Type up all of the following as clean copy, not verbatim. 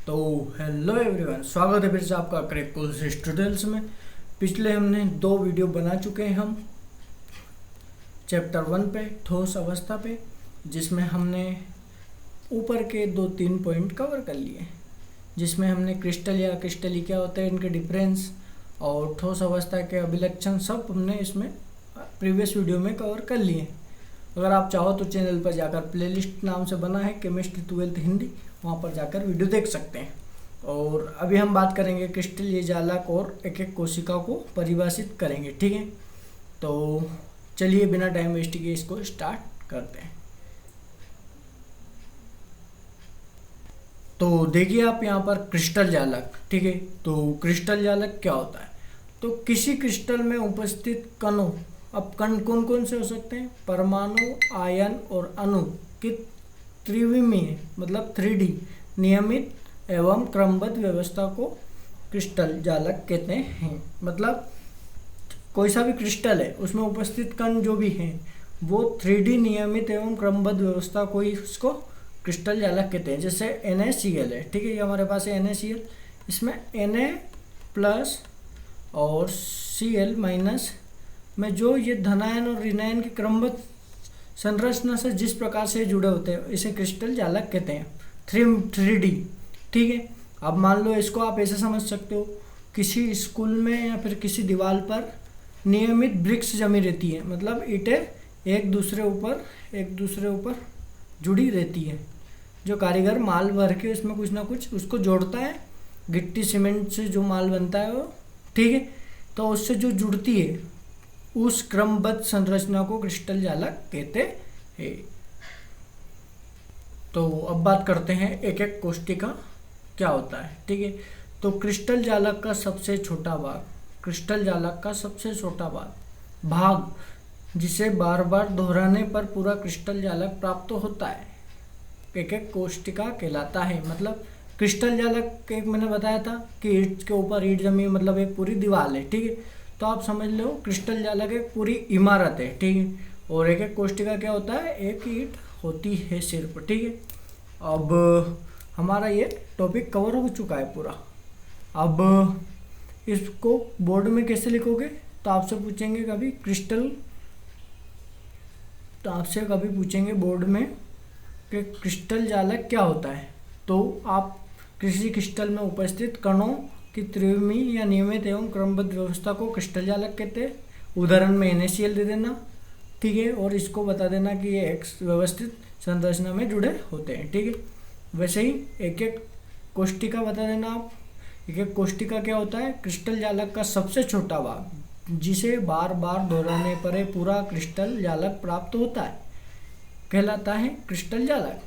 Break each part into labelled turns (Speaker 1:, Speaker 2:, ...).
Speaker 1: तो hello everyone, स्वागत है फिर से आपका क्रैक कोर्स ट्यूटोरियल्स में। पिछले हमने 2 वीडियो बना चुके हैं हम चैप्टर 1 पे ठोस अवस्था पे, जिसमें हमने ऊपर के 2-3 पॉइंट कवर कर लिए, जिसमें हमने क्रिस्टल या क्रिस्टली क्या होता है, इनके डिफरेंस और ठोस अवस्था के अभिलक्षण सब हमने इसमें प्रीवियस वीडियो में कवर कर लिए। अगर आप चाहो तो चैनल पर जाकर प्लेलिस्ट नाम से बना है केमिस्ट्री 12th हिंदी, वहाँ पर जाकर वीडियो देख सकते हैं। और अभी हम बात करेंगे क्रिस्टलीय जालक और एक एक कोशिका को परिभाषित करेंगे, ठीक है। तो चलिए बिना टाइम वेस्ट किए इसको स्टार्ट करते हैं। तो देखिए आप यहाँ पर क्रिस्टल जालक, ठीक है। तो क्रिस्टल जालक क्या होता है? तो किसी क्रिस्टल में उपस्थित कणों, अब कण कौन कौन से हो सकते हैं? परमाणु, आयन और अणु की त्रिविमीय मतलब 3D नियमित एवं क्रमबद्ध व्यवस्था को क्रिस्टल जालक कहते हैं। मतलब कोई सा भी क्रिस्टल है उसमें उपस्थित कण जो भी हैं वो 3D नियमित एवं क्रमबद्ध व्यवस्था को ही उसको क्रिस्टल जालक कहते हैं। जैसे NaCl है, ठीक है, ये हमारे पास है NaCl, इसमें Na+ और Cl- में जो ये धनायन और ऋणायन की क्रमबद्ध संरचना से जिस प्रकार से जुड़े होते हैं इसे क्रिस्टल जालक कहते हैं। 3D, ठीक है। अब मान लो इसको आप ऐसे समझ सकते हो, किसी स्कूल में या फिर किसी दीवार पर नियमित ब्रिक्स जमी रहती है, मतलब ईंटें एक दूसरे ऊपर जुड़ी रहती है। जो कारीगर माल भर के उसमें कुछ ना कुछ उसको जोड़ता है, गिट्टी सीमेंट से जो माल बनता है वो, ठीक है, तो उससे जो जुड़ती है उस क्रमबद्ध संरचना को क्रिस्टल जालक कहते हैं। तो अब बात करते हैं एक एक कोशिका क्या होता है, ठीक है। तो क्रिस्टल जालक का सबसे छोटा भाग जिसे बार बार दोहराने पर पूरा क्रिस्टल जालक प्राप्त होता है, एक एक कोशिका कहलाता है। मतलब क्रिस्टल जालक एक मैंने बताया था कि ईंट के ऊपर ईंट जमी, मतलब एक पूरी दीवार है, ठीक है। तो आप समझ लो क्रिस्टल जालक एक पूरी इमारत है, ठीक है। और एक एक कोशिका क्या होता है? एक ईंट होती है सिर्फ, ठीक है। अब हमारा ये टॉपिक कवर हो चुका है पूरा। अब इसको बोर्ड में कैसे लिखोगे? तो आपसे पूछेंगे बोर्ड में कि क्रिस्टल जालक क्या होता है। तो आप किसी क्रिस्टल में उपस्थित कणों की त्रिविमीय या नियमित एवं क्रमबद्ध व्यवस्था को क्रिस्टल जालक कहते हैं। उदाहरण में NaCl दे देना, ठीक है, और इसको बता देना कि ये एक व्यवस्थित संरचना में जुड़े होते हैं, ठीक है। वैसे ही एक एक कोशिका बता देना आप। एक एक कोशिका क्या होता है? क्रिस्टल जालक का सबसे छोटा भाग जिसे बार बार दोहराने पर ये पूरा क्रिस्टल जालक प्राप्त होता है, कहलाता है क्रिस्टल जालक।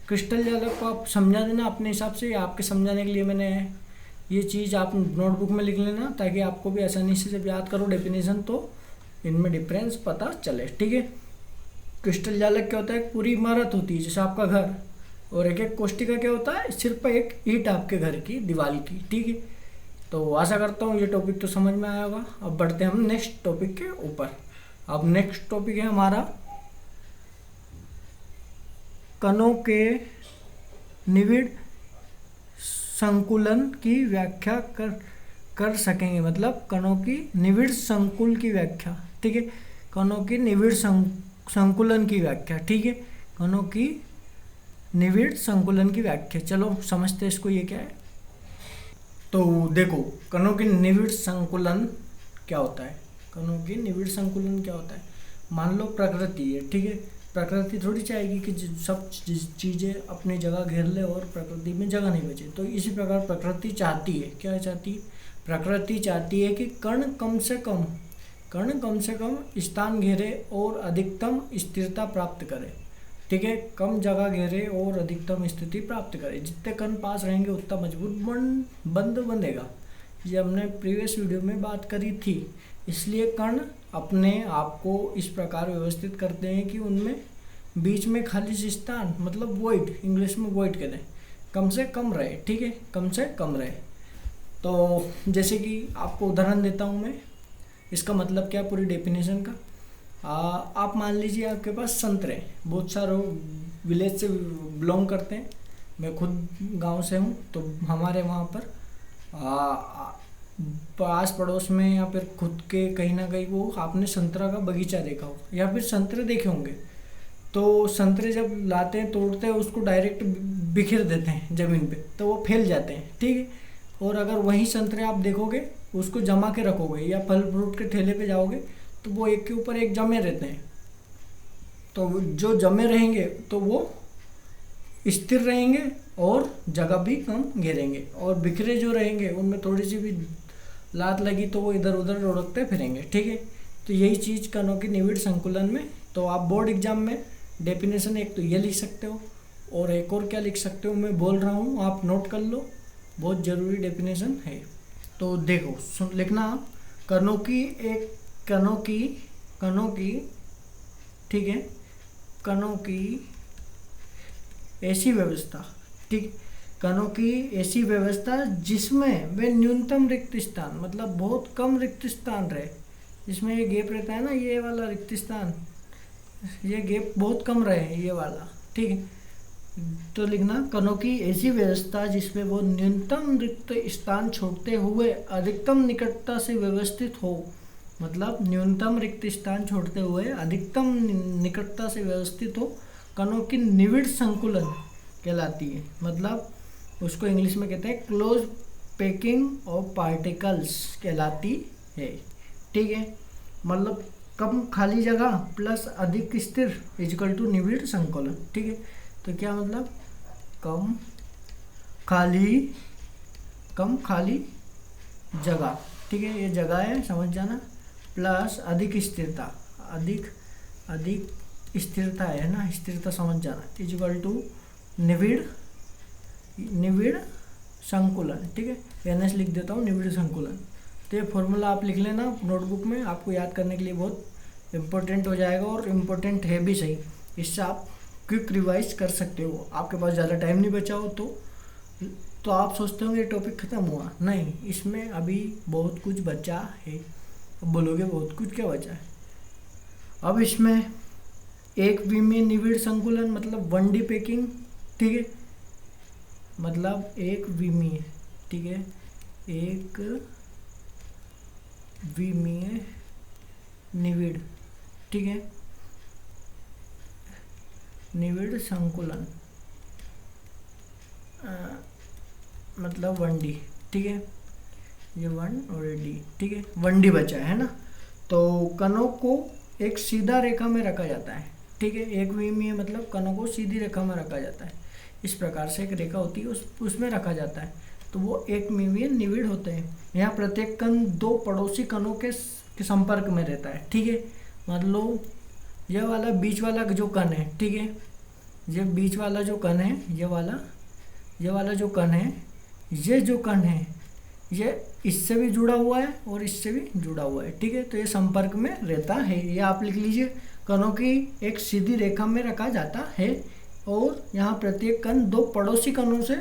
Speaker 1: क्रिस्टल जालक को आप समझा देना अपने हिसाब से। आपके समझाने के लिए मैंने ये चीज़ आप नोटबुक में लिख लेना, ताकि आपको भी आसानी से जब याद करो डेफिनेशन तो इनमें डिफरेंस पता चले, ठीक है। क्रिस्टल जालक क्या होता है? पूरी इमारत होती है जैसे आपका घर, और एक एक कोशिका क्या होता है? सिर्फ एक ईंट आपके घर की दीवार की, ठीक है। तो आशा करता हूँ ये टॉपिक तो समझ में आया होगा। अब बढ़ते हैं हम नेक्स्ट टॉपिक के ऊपर। अब नेक्स्ट टॉपिक है हमारा कणों के निविड़ संकुलन की व्याख्या कर सकेंगे। मतलब कणों की निविड़ संकुल की व्याख्या, ठीक है। कणों की निविड़ संकुलन की व्याख्या, ठीक है। कणों की निविड़ संकुलन की व्याख्या, चलो समझते हैं इसको, ये क्या है। तो देखो कणों की निविड़ संकुलन क्या होता है। कणों की निविड़ संकुलन क्या होता है? मान लो प्रकृति है, ठीक है। प्रकृति थोड़ी चाहेगी कि सब चीज़ें अपनी जगह घेर ले और प्रकृति में जगह नहीं बचे। तो इसी प्रकार प्रकृति चाहती है, क्या चाहती है? प्रकृति चाहती है कि कण कम से कम स्थान घेरे और अधिकतम स्थिरता प्राप्त करे, ठीक है। कम जगह घेरे और अधिकतम स्थिति प्राप्त करे। जितने कण पास रहेंगे उतना मजबूत बंध बंधेगा। ये हमने प्रीवियस वीडियो में बात करी थी। इसलिए कण अपने आप को इस प्रकार व्यवस्थित करते हैं कि उनमें बीच में खाली स्थान, मतलब वॉइड, इंग्लिश में वॉइड कहते हैं, कम से कम रहे, ठीक है, कम से कम रहे। तो जैसे कि आपको उदाहरण देता हूँ मैं, इसका मतलब क्या पूरी डेफिनेशन का। आप मान लीजिए आपके पास संतरे, बहुत सारे विलेज से बिलोंग करते हैं, मैं खुद गांव से हूँ, तो हमारे वहाँ पर पास पड़ोस में या फिर खुद के कहीं ना कहीं वो आपने संतरा का बगीचा देखा हो या फिर संतरे देखे होंगे। तो संतरे जब लाते हैं तोड़ते हैं उसको डायरेक्ट बिखेर देते हैं ज़मीन पे, तो वो फैल जाते हैं, ठीक है। और अगर वही संतरे आप देखोगे उसको जमा के रखोगे या फल फ्रूट के ठेले पे जाओगे तो वो एक के ऊपर एक जमे रहते हैं। तो जो जमे रहेंगे तो वो स्थिर रहेंगे और जगह भी कम घेरेंगे, और बिखरे जो रहेंगे उनमें थोड़ी सी भी लात लगी तो वो इधर उधर लुढ़कते फिरेंगे, ठीक है। तो यही चीज़ कणों की निविड़ संकुलन में, तो आप बोर्ड एग्जाम में डेफिनेशन एक तो ये लिख सकते हो, और एक और क्या लिख सकते हो मैं बोल रहा हूँ, आप नोट कर लो, बहुत ज़रूरी डेफिनेशन है। तो देखो सुन लिखना आप, कणों की एक कणों की ठीक है, कणों की ऐसी व्यवस्था, ठीक, कणों की ऐसी व्यवस्था जिसमें वे न्यूनतम रिक्त स्थान, मतलब बहुत कम रिक्त स्थान रहे, जिसमें ये गैप रहता है ना, ये वाला रिक्त स्थान, ये गैप बहुत कम रहे ये वाला, ठीक है। तो लिखना कणों की ऐसी व्यवस्था जिसमें वो न्यूनतम रिक्त स्थान छोड़ते हुए अधिकतम निकटता से व्यवस्थित हो, मतलब न्यूनतम रिक्त स्थान छोड़ते हुए अधिकतम निकटता से व्यवस्थित हो, कणों की निविड़ संकुलन कहलाती है। मतलब उसको इंग्लिश में कहते हैं क्लोज पैकिंग ऑफ पार्टिकल्स कहलाती है, ठीक है। मतलब कम खाली जगह प्लस अधिक स्थिर इक्वल टू निविड़ संकुलन, ठीक है। तो क्या मतलब कम खाली जगह, ठीक है, ये जगह है समझ जाना, प्लस अधिक स्थिरता, अधिक स्थिरता है ना, स्थिरता समझ जाना, इक्वल टू निविड़ संकुलन, ठीक है। एनएस लिख देता हूँ, निविड़ संकुलन। तो ये फॉर्मूला आप लिख लेना नोटबुक में, आपको याद करने के लिए बहुत इम्पोर्टेंट हो जाएगा, और इम्पोर्टेंट है भी सही, इससे आप क्विक रिवाइज कर सकते हो। आपके पास ज़्यादा टाइम नहीं बचा हो तो आप सोचते होंगे ये टॉपिक ख़त्म हुआ, नहीं, इसमें अभी बहुत कुछ बचा है। अब बोलोगे बहुत कुछ क्या बचा है, अब इसमें एक विमीय निविड़ संकुलन मतलब 1D पैकिंग, ठीक है, मतलब एक विमीय, ठीक है, एक विमीय निविड़, ठीक है, निविड़ संकुलन मतलब 1D, ठीक है, ये 1 और D, ठीक है, 1D बचा है ना। तो कणों को एक सीधा रेखा में रखा जाता है, ठीक है, एक विमीय मतलब कणों को सीधी रेखा में रखा जाता है, इस प्रकार से एक रेखा होती है उसमें रखा जाता है, तो वो एक विमीय निविड़ होते हैं। यहाँ प्रत्येक कण दो पड़ोसी कणों के संपर्क में रहता है, ठीक है। मान लो ये वाला बीच वाला जो कण है, ठीक है, ये बीच वाला जो कण है, ये वाला जो कण है, ये जो कण है ये इससे भी जुड़ा हुआ है और इससे भी जुड़ा हुआ है, ठीक है। तो ये संपर्क में रहता है, ये आप लिख लीजिए, कणों की एक सीधी रेखा में रखा जाता है, और यहाँ प्रत्येक कण दो पड़ोसी कणों से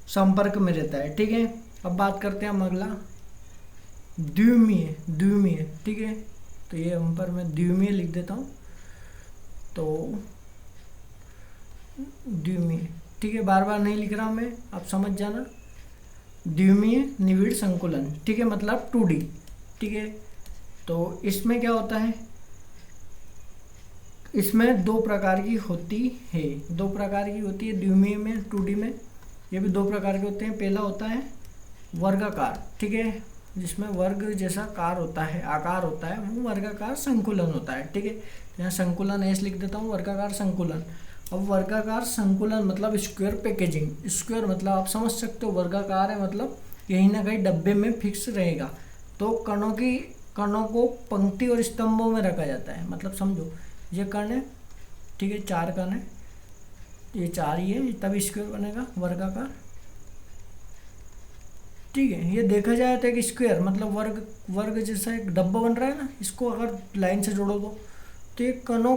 Speaker 1: संपर्क में रहता है, ठीक है। अब बात करते हैं हम अगला द्विमीय, ठीक है। तो ये हम पर मैं द्विमीय लिख देता हूँ, तो द्विमीय, ठीक है, बार बार नहीं लिख रहा मैं, आप समझ जाना। द्विमीय निविड़ संकुलन, ठीक है, मतलब 2D, ठीक है। तो इसमें क्या होता है, इसमें दो प्रकार की होती है, द्विमीय में, 2D में, ये भी दो प्रकार के होते हैं। पहला होता है वर्गाकार, ठीक है, जिसमें वर्ग जैसा कार होता है, आकार होता है, वो वर्गाकार संकुलन होता है, ठीक है। यहाँ संकुलन ऐसे लिख देता हूँ, वर्गाकार संकुलन। अब वर्गाकार संकुलन मतलब स्क्वायर पैकेजिंग, स्क्वायर मतलब आप समझ सकते हो, वर्गाकार है मतलब कहीं ना कहीं डब्बे में फिक्स रहेगा। तो कणों को पंक्ति और स्तंभों में रखा जाता है, मतलब समझो ये कण है, ठीक है, 4 कण है, ये 4 ही है, तब स्क्वायर बनेगा वर्गाकार, ठीक है। ये देखा जाए तो एक स्क्वायर मतलब वर्ग जैसा एक डब्बा बन रहा है ना, इसको अगर लाइन से जोड़ो तो ये कणों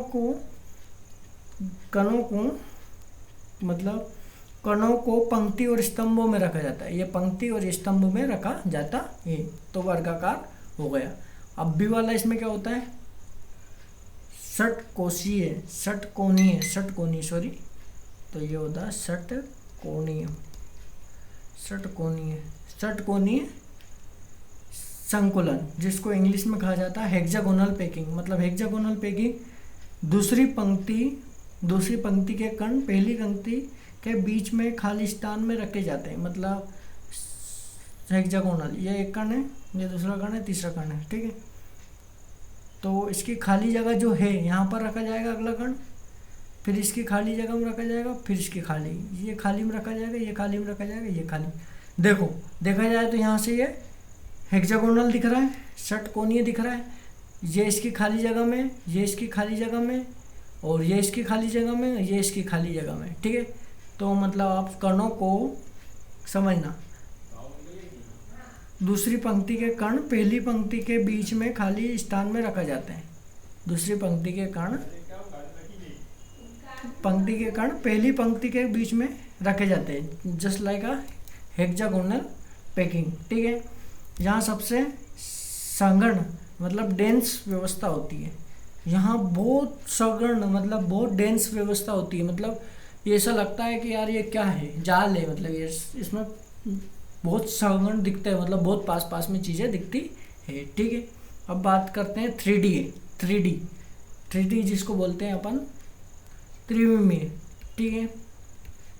Speaker 1: को पंक्ति और स्तंभों में रखा जाता है, ये पंक्ति और स्तंभ में रखा जाता है, तो वर्गाकार हो गया। अब भी वाला इसमें क्या होता है, षटकोणीय, तो ये होता है षटकोणीय, कोणीय, षटकोणीय, षटकोणीय संकुलन, जिसको इंग्लिश में कहा जाता है हेक्सागोनल पैकिंग। मतलब हेक्सागोनल पैकिंग दूसरी पंक्ति के कण पहली पंक्ति के बीच में खाली स्थान में रखे जाते हैं। मतलब हेक्सागोनल, ये एक कण है, ये दूसरा कण है, तीसरा कण है, ठीक है। तो इसकी खाली जगह जो है यहाँ पर रखा जाएगा अगला कण, फिर इसकी खाली जगह में रखा जाएगा, फिर इसकी खाली, ये खाली में रखा जाएगा, ये खाली में रखा जाएगा, ये खाली। देखो देखा जाए तो यहाँ से ये हेक्सागोनल दिख रहा है, षटकोणीय दिख रहा है, ये इसकी खाली जगह में, ये इसकी खाली जगह में, और ये इसकी खाली जगह में, ये इसकी खाली जगह में, ठीक है। तो मतलब आप कणों को समझना, दूसरी पंक्ति के कण पहली पंक्ति के बीच में खाली स्थान में रखा जाते हैं। दूसरी पंक्ति के कण पहली पंक्ति के बीच में रखे जाते हैं, जस्ट लाइक अ हेक्सागोनल पैकिंग, ठीक है। यहाँ सबसे संगण मतलब डेंस व्यवस्था होती है, यहाँ बहुत सघन मतलब बहुत डेंस व्यवस्था होती है। मतलब ये ऐसा लगता है कि यार ये क्या है, जाल है, मतलब ये इसमें बहुत सघन दिखता है, मतलब बहुत पास पास में चीज़ें दिखती है, ठीक है। अब बात करते हैं 3D जिसको बोलते हैं अपन त्रिविमीय, ठीक है।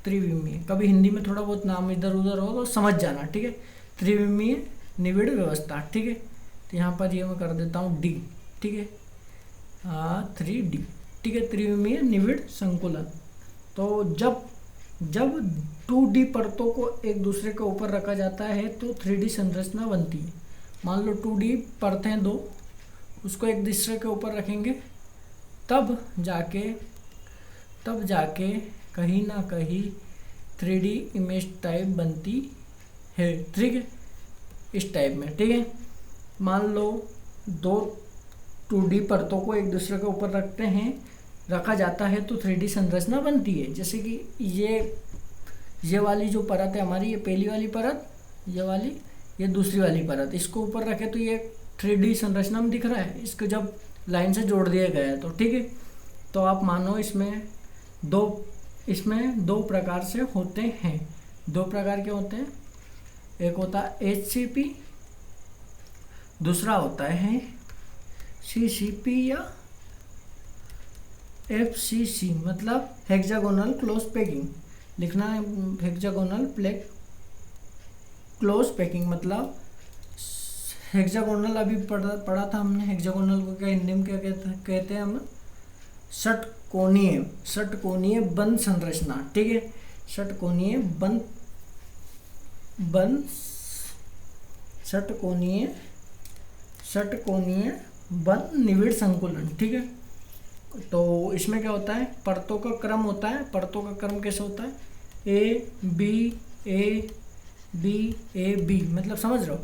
Speaker 1: त्रिविमीय, कभी हिंदी में थोड़ा बहुत नाम इधर उधर हो तो समझ जाना, ठीक है। त्रिविमीय निविड़ व्यवस्था, ठीक है। तो यहाँ पर ये मैं कर देता हूँ D, ठीक है। 3D, ठीक है, त्रिविमीय निविड़ संकुलन। तो जब 2D परतों को एक दूसरे के ऊपर रखा जाता है तो 3D संरचना बनती है। मान लो 2D परतें दो, उसको एक दूसरे के ऊपर रखेंगे, तब जाके कहीं ना कहीं 3D इमेज टाइप बनती है, ठीक है, इस टाइप में, ठीक है। मान लो 2D परतों को एक दूसरे के ऊपर रखा जाता है तो 3D संरचना बनती है। जैसे कि ये वाली जो परत है हमारी, ये पहली वाली परत, ये वाली, ये दूसरी वाली परत, इसको ऊपर रखे तो ये 3D संरचना में दिख रहा है। इसको जब लाइन से जोड़ दिया गया है तो ठीक है। तो आप मानो इसमें दो प्रकार से होते हैं। दो प्रकार के होते हैं, एक होता है HCP, दूसरा होता है CCP या FCC, मतलब हेक्सागोनल क्लोज पैकिंग। लिखना है हेक्सागोनल क्लोज पैकिंग, मतलब हेक्सागोनल अभी पढ़ा था हमने। हेक्सागोनल को क्या हिंदी में क्या कहते हैं हम? षटकोणीय बंद संरचना, ठीक है। षटकोणीय बंद निविड़ संकुलन, ठीक है। तो इसमें क्या होता है, परतों का क्रम होता है। परतों का क्रम कैसे होता है? A B B, मतलब समझ रहे हो,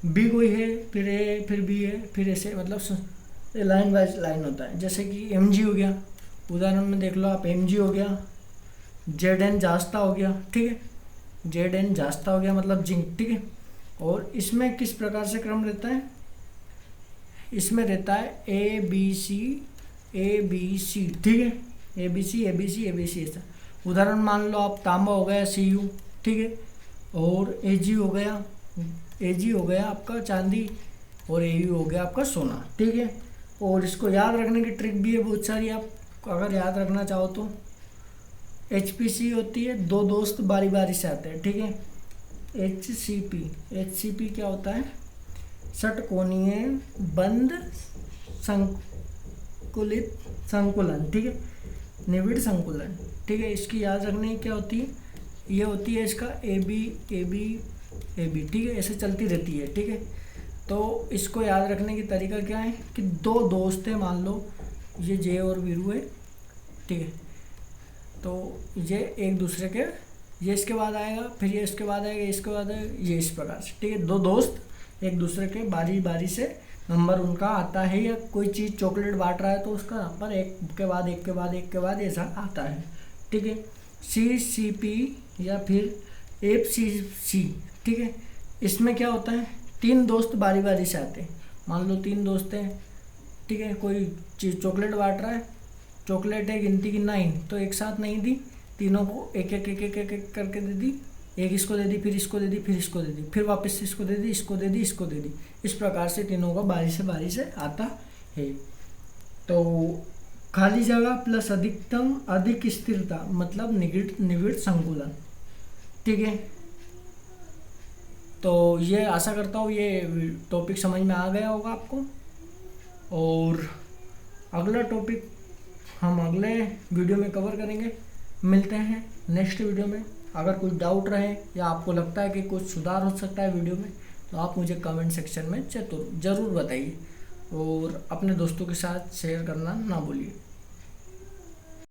Speaker 1: B कोई है, फिर A, फिर B है, फिर ऐसे, मतलब लाइन वाइज लाइन होता है। जैसे कि MG हो गया, उदाहरण में देख लो आप, MG हो गया, ZN जास्ता हो गया, ठीक है, ZN जास्ता हो गया मतलब जिंक, ठीक है। और इसमें किस प्रकार से क्रम रहता है? इसमें रहता है ABC, ठीक है, ABC ऐसा। उदाहरण मान लो आप, तांबा हो गया Cu, ठीक है, और Ag हो गया आपका चांदी, और Au हो गया आपका सोना, ठीक है। और इसको याद रखने की ट्रिक भी है बहुत सारी, आप अगर याद रखना चाहो तो। HPC होती है, दो दोस्त बारी बारी से आते हैं, ठीक है। HCP क्या होता है? षटकोणीय बंद संकुलन, ठीक है, निविड़ संकुलन, ठीक है। इसकी याद रखने की क्या होती है? ये होती है इसका AB, ठीक है, ऐसे चलती रहती है, ठीक है। तो इसको याद रखने की तरीका क्या है कि दो दोस्त हैं, मान लो ये J और वीरू है, ठीक है। तो ये एक दूसरे के, ये इसके बाद आएगा, फिर ये इसके बाद आएगा, इसके बाद आएगा, ये इस प्रकार से, ठीक है। दो दोस्त एक दूसरे के बारी बारी से नंबर उनका आता है, या कोई चीज़ चॉकलेट बांट रहा है तो उसका नंबर एक के बाद ऐसा आता है, ठीक है। CCP या फिर FCC, ठीक है। इसमें क्या होता है, तीन दोस्त बारी बारी से आते हैं। मान लो तीन दोस्त हैं, ठीक है, कोई चीज़ चॉकलेट बांट रहा है, चॉकलेट है गिनती की 9, तो एक साथ नहीं दी, तीनों को एक एक एक एक एक एक करके दे दी, एक इसको दे दी, फिर इसको दे दी, फिर इसको दे दी, फिर वापस से इसको दे दी, इसको दे दी, इसको दे दी। इस प्रकार से तीनों का बारी से आता है। तो खाली जगह प्लस अधिक स्थिरता मतलब निविड़ संकुलन। ठीक है, तो ये आशा करता हूँ ये टॉपिक समझ में आ गया होगा आपको। और अगला टॉपिक हम अगले वीडियो में कवर करेंगे। मिलते हैं नेक्स्ट वीडियो में। अगर कुछ डाउट रहे या आपको लगता है कि कुछ सुधार हो सकता है वीडियो में, तो आप मुझे कमेंट सेक्शन में ज़रूर बताइए और अपने दोस्तों के साथ शेयर करना ना भूलिए।